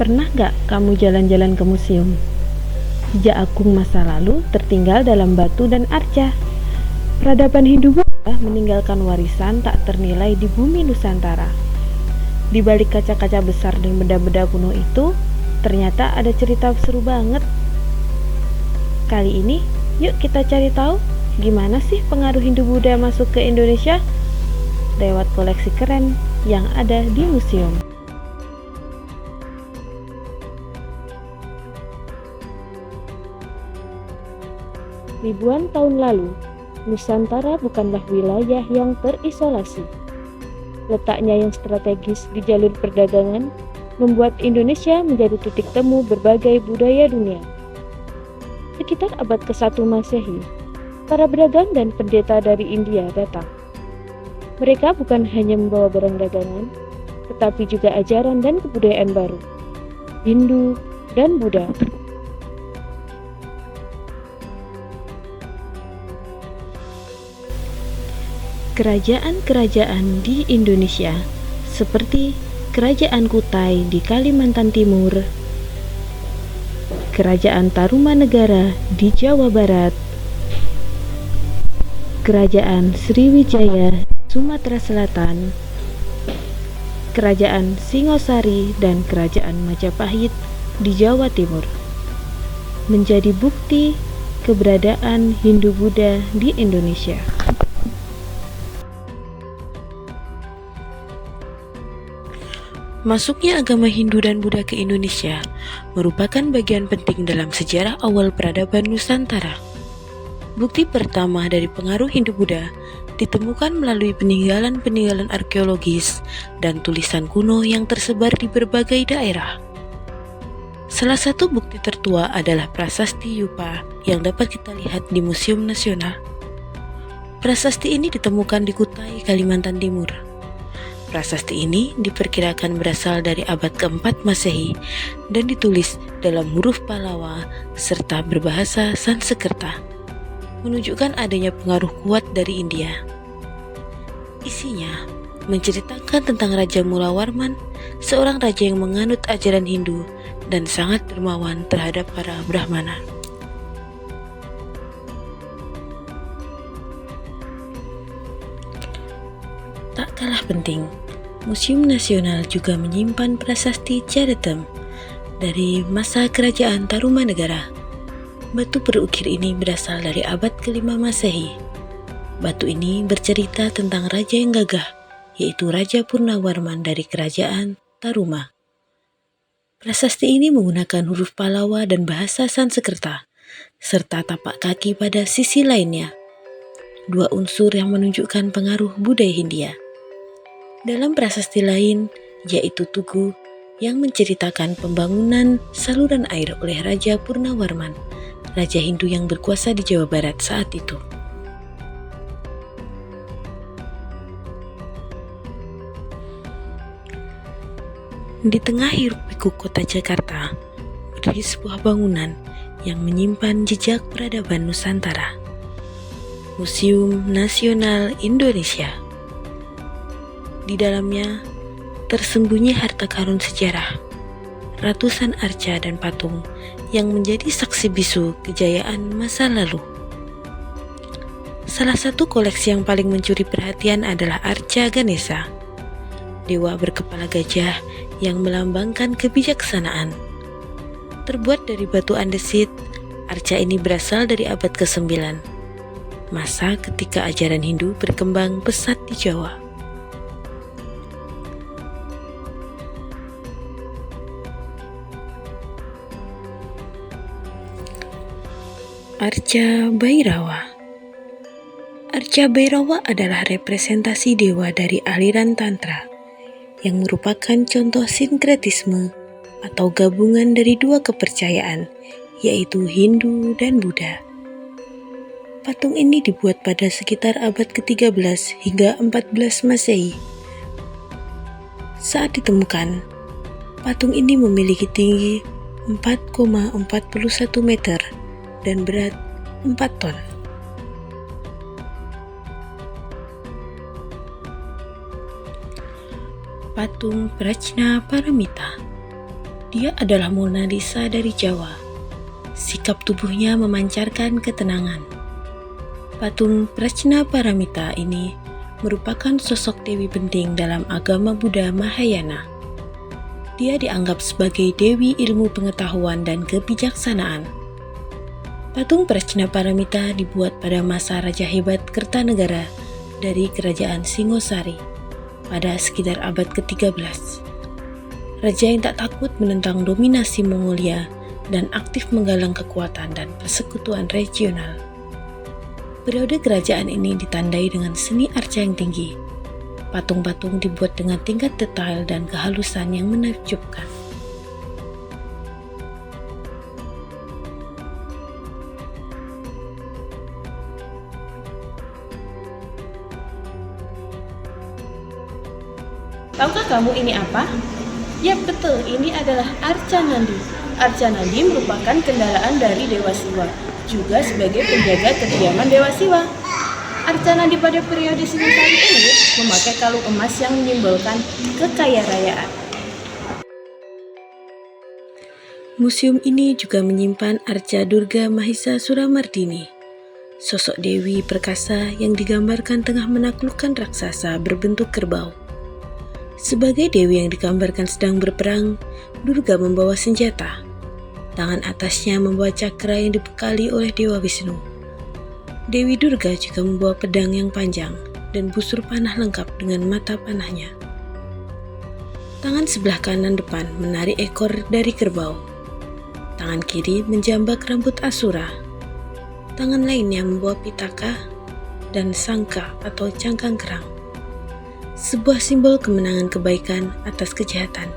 Pernah gak kamu jalan-jalan ke museum? Jejak agung masa lalu tertinggal dalam batu dan arca. Peradaban Hindu-Buddha meninggalkan warisan tak ternilai di bumi Nusantara. Di balik kaca-kaca besar dan benda-benda kuno itu, ternyata ada cerita seru banget. Kali ini, yuk kita cari tahu gimana sih pengaruh Hindu-Buddha masuk ke Indonesia lewat koleksi keren yang ada di museum. Ribuan tahun lalu, Nusantara bukanlah wilayah yang terisolasi. Letaknya yang strategis di jalur perdagangan membuat Indonesia menjadi titik temu berbagai budaya dunia. Sekitar abad ke-1 Masehi, para pedagang dan pendeta dari India datang. Mereka bukan hanya membawa barang dagangan, tetapi juga ajaran dan kebudayaan baru, Hindu dan Buddha. Kerajaan-kerajaan di Indonesia seperti Kerajaan Kutai di Kalimantan Timur, Kerajaan Tarumanegara di Jawa Barat, Kerajaan Sriwijaya Sumatera Selatan, Kerajaan Singosari dan Kerajaan Majapahit di Jawa Timur menjadi bukti keberadaan Hindu-Buddha di Indonesia. Masuknya agama Hindu dan Buddha ke Indonesia merupakan bagian penting dalam sejarah awal peradaban Nusantara. Bukti pertama dari pengaruh Hindu-Buddha ditemukan melalui peninggalan-peninggalan arkeologis dan tulisan kuno yang tersebar di berbagai daerah. Salah satu bukti tertua adalah Prasasti Yupa yang dapat kita lihat di Museum Nasional. Prasasti ini ditemukan di Kutai, Kalimantan Timur. Prasasti ini diperkirakan berasal dari abad ke-4 Masehi dan ditulis dalam huruf Pallawa serta berbahasa Sanskerta, menunjukkan adanya pengaruh kuat dari India. Isinya menceritakan tentang Raja Mulawarman, seorang raja yang menganut ajaran Hindu dan sangat dermawan terhadap para Brahmana. Tak kalah penting, Museum Nasional juga menyimpan prasasti Cadetem dari masa Kerajaan Tarumanegara. Batu berukir ini berasal dari abad ke-5 Masehi. Batu ini bercerita tentang raja yang gagah, yaitu Raja Purnawarman dari Kerajaan Taruma. Prasasti ini menggunakan huruf Pallawa dan bahasa Sanskerta, serta tapak kaki pada sisi lainnya, dua unsur yang menunjukkan pengaruh budaya Hindia. Dalam prasasti lain, yaitu Tugu, yang menceritakan pembangunan saluran air oleh Raja Purnawarman, raja Hindu yang berkuasa di Jawa Barat saat itu. Di tengah hiruk-pikuk kota Jakarta, berdiri sebuah bangunan yang menyimpan jejak peradaban Nusantara, Museum Nasional Indonesia. Di dalamnya tersembunyi harta karun sejarah, ratusan arca dan patung yang menjadi saksi bisu kejayaan masa lalu. Salah satu koleksi yang paling mencuri perhatian adalah arca Ganesha, dewa berkepala gajah yang melambangkan kebijaksanaan. Terbuat dari batu andesit, arca ini berasal dari abad ke-9, masa ketika ajaran Hindu berkembang pesat di Jawa. Arca Bhairawa. Arca Bhairawa adalah representasi dewa dari aliran Tantra yang merupakan contoh sinkretisme atau gabungan dari dua kepercayaan, yaitu Hindu dan Buddha. Patung ini dibuat pada sekitar abad ke-13 hingga 14 Masehi. Saat ditemukan, patung ini memiliki tinggi 4,41 meter dan berat 4 ton. Patung Prajna Paramita. Dia adalah Mona Lisa dari Jawa. Sikap tubuhnya memancarkan ketenangan. Patung Prajnaparamita ini merupakan sosok dewi penting dalam agama Buddha Mahayana. Dia dianggap sebagai dewi ilmu pengetahuan dan kebijaksanaan. Patung Prajnaparamita dibuat pada masa Raja Hebat Kertanegara dari Kerajaan Singosari pada sekitar abad ke-13. Raja yang tak takut menentang dominasi Mongolia dan aktif menggalang kekuatan dan persekutuan regional. Periode kerajaan ini ditandai dengan seni arca yang tinggi. Patung-patung dibuat dengan tingkat detail dan kehalusan yang menakjubkan. Tahukah kamu ini apa? Ya betul, ini adalah arca nandi. Arca nandi merupakan kendaraan dari Dewa Siwa, juga sebagai penjaga kediaman Dewa Siwa. Arca nandi pada periode Singosari ini memakai kalung emas yang menyimbolkan kekayaan. Museum ini juga menyimpan arca Durga Mahisa Suramardini, sosok dewi perkasa yang digambarkan tengah menaklukkan raksasa berbentuk kerbau. Sebagai dewi yang digambarkan sedang berperang, Durga membawa senjata. Tangan atasnya membawa cakra yang dibekali oleh Dewa Wisnu. Dewi Durga juga membawa pedang yang panjang dan busur panah lengkap dengan mata panahnya. Tangan sebelah kanan depan menarik ekor dari kerbau. Tangan kiri menjambak rambut Asura. Tangan lainnya membawa pitaka dan sangka atau cangkang kerang. Sebuah simbol kemenangan kebaikan atas kejahatan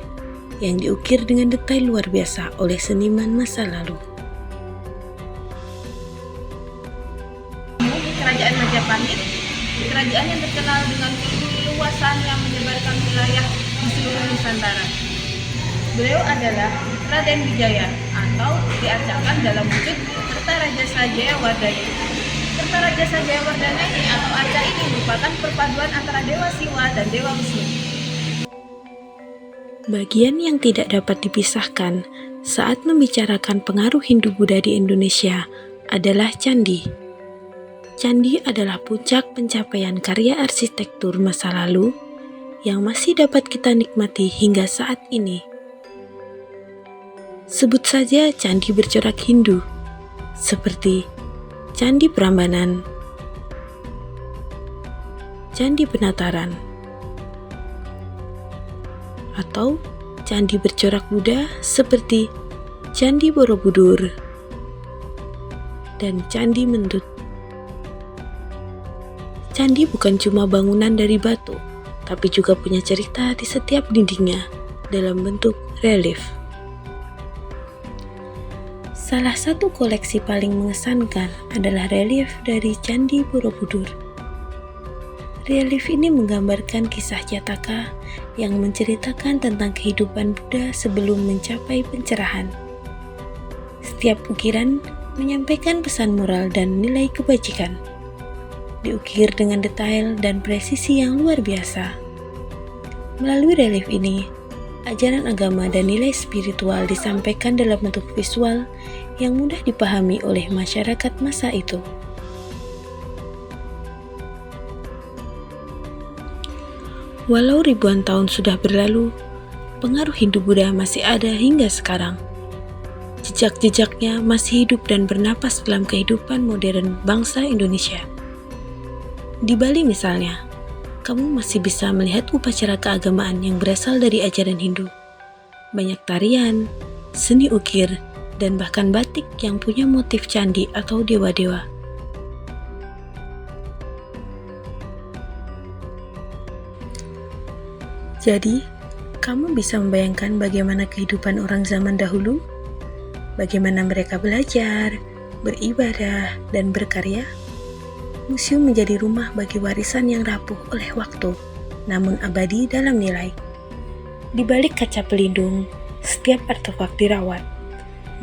yang diukir dengan detail luar biasa oleh seniman masa lalu. Kerajaan Majapahit, kerajaan yang terkenal dengan keluasan yang menyebarkan wilayah di seluruh Nusantara. Beliau adalah Raden Wijaya atau diarcakan dalam wujud Kertaraja Sajayawardana. Kertaraja Sajayawardana ini atau arca ini merupakan perpaduan antara Dewa Siwa dan Dewa Wisnu. Bagian yang tidak dapat dipisahkan saat membicarakan pengaruh Hindu-Buddha di Indonesia adalah candi. Candi adalah puncak pencapaian karya arsitektur masa lalu yang masih dapat kita nikmati hingga saat ini. Sebut saja candi bercorak Hindu, seperti Candi Prambanan, Candi Penataran, atau candi bercorak Buddha seperti Candi Borobudur dan Candi Mendut. Candi bukan cuma bangunan dari batu, tapi juga punya cerita di setiap dindingnya dalam bentuk relief. Salah satu koleksi paling mengesankan adalah relief dari Candi Borobudur. Relief ini menggambarkan kisah Jataka yang menceritakan tentang kehidupan Buddha sebelum mencapai pencerahan. Setiap ukiran menyampaikan pesan moral dan nilai kebajikan. Diukir dengan detail dan presisi yang luar biasa. Melalui relief ini, ajaran agama dan nilai spiritual disampaikan dalam bentuk visual yang mudah dipahami oleh masyarakat masa itu. Walau ribuan tahun sudah berlalu, pengaruh Hindu-Buddha masih ada hingga sekarang. Jejak-jejaknya masih hidup dan bernapas dalam kehidupan modern bangsa Indonesia. Di Bali misalnya, kamu masih bisa melihat upacara keagamaan yang berasal dari ajaran Hindu. Banyak tarian, seni ukir, dan bahkan batik yang punya motif candi atau dewa-dewa. Jadi, kamu bisa membayangkan bagaimana kehidupan orang zaman dahulu? Bagaimana mereka belajar, beribadah, dan berkarya? Museum menjadi rumah bagi warisan yang rapuh oleh waktu, namun abadi dalam nilai. Di balik kaca pelindung, setiap artefak dirawat,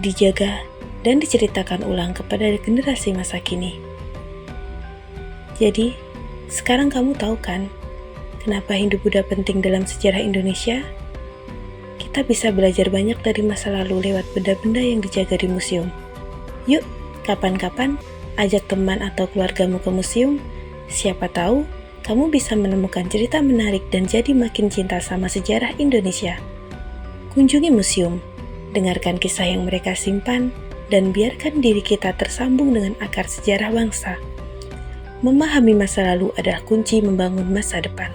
dijaga, dan diceritakan ulang kepada generasi masa kini. Jadi, sekarang kamu tahu kan, kenapa Hindu-Buddha penting dalam sejarah Indonesia? Kita bisa belajar banyak dari masa lalu lewat benda-benda yang dijaga di museum. Yuk, kapan-kapan ajak teman atau keluargamu ke museum. Siapa tahu kamu bisa menemukan cerita menarik dan jadi makin cinta sama sejarah Indonesia. Kunjungi museum, dengarkan kisah yang mereka simpan, dan biarkan diri kita tersambung dengan akar sejarah bangsa. Memahami masa lalu adalah kunci membangun masa depan.